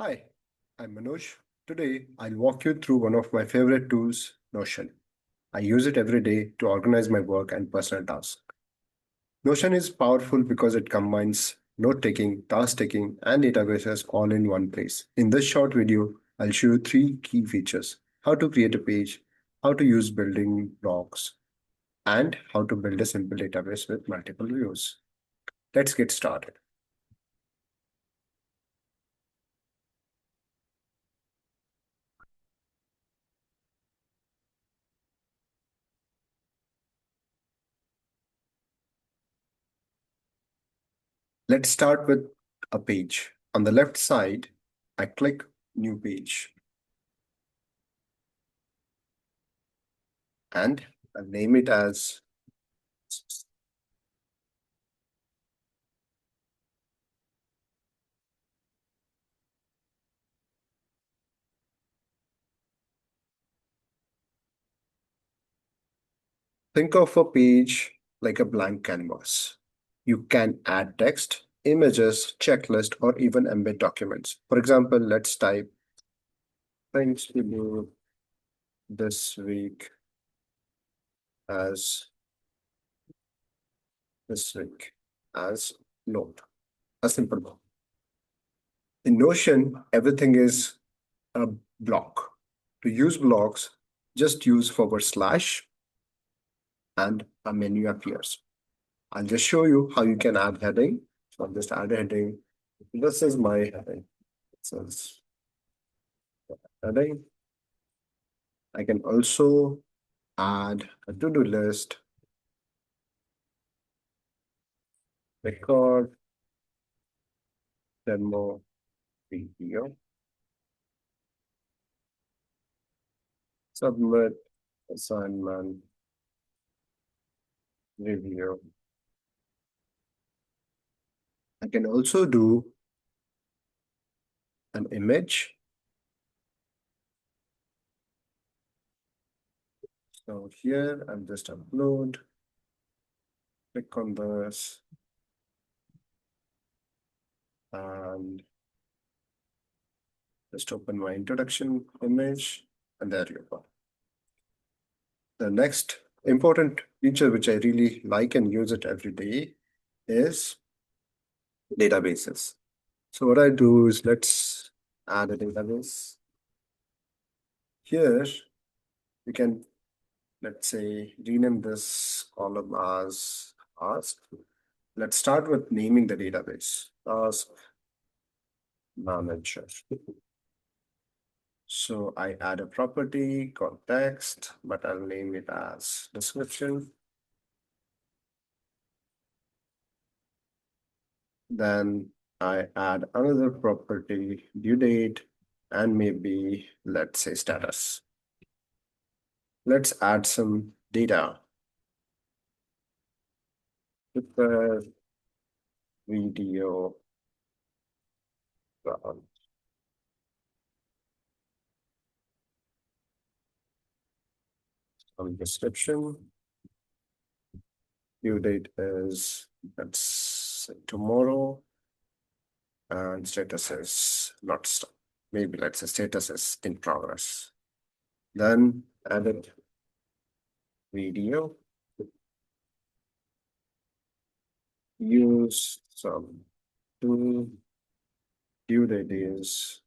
Hi, I'm Manoj. Today, I'll walk you through one of my favorite tools, Notion. I use it every day to organize my work and personal tasks. Notion is powerful because it combines note taking, task taking, and databases all in one place. In this short video, I'll show you three key features: how to create a page, how to use building blocks, and how to build a simple database with multiple views. Let's get started. Let's start with a page. On the left side, I click New Page and I'll name it as think of a page like a blank canvas. You can add text, images, checklist, or even embed documents. For example, let's type things to do this week as this week as note, a simple one. In Notion, everything is a block. To use blocks, just use / and a menu appears. I'll just show you how you can add heading. So I'll just add a heading. This is my heading. It says heading. I can also add a to-do list, record, demo, video, submit, assignment, review. I can also do an image. So here I'll just upload, click on this, and just open my introduction image, and there you go. The next important feature which I really like and use it every day is databases. So what I do is let's add a database. Here you can, let's say, rename this column as ask. Let's start with naming the database. Ask manager. So I add a property called text, but I'll name it as description. Then I add another property, due date, and maybe let's say status. Let's add some data. Prepare video round. Some description. Due date is, let's say, tomorrow, and status is not stop. Maybe let's say status is in progress. Then edit video. Use some tool. Due date is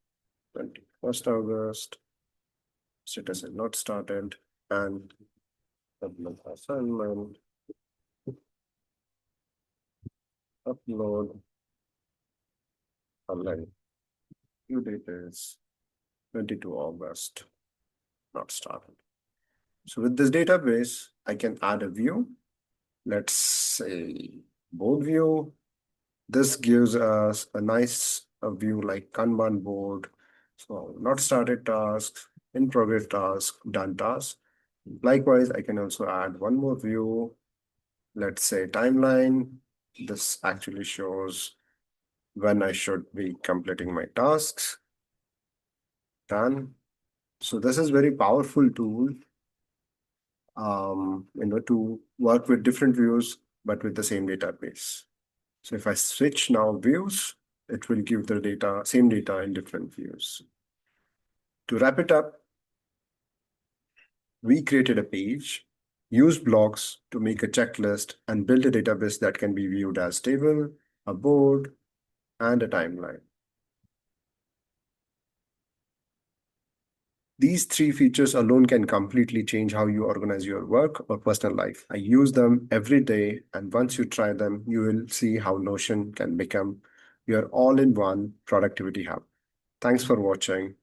21st August. Status is not started, and submit assignment. Upload a link. Due date is 22 August, not started. So with this database, I can add a view. Let's say board view. This gives us a nice view like Kanban board. So not started task, in progress task, done task. Likewise, I can also add one more view. Let's say timeline. This actually shows when I should be completing my tasks. Done. So this is very powerful tool, to work with different views, but with the same database. So if I switch now views, it will give the data, same data in different views. To wrap it up, we created a page, used blocks to make a checklist, and built a database that can be viewed as table, a board, and a timeline. These three features alone can completely change how you organize your work or personal life. I use them every day, and once you try them, you will see how Notion can become your all-in-one productivity hub. Thanks for watching.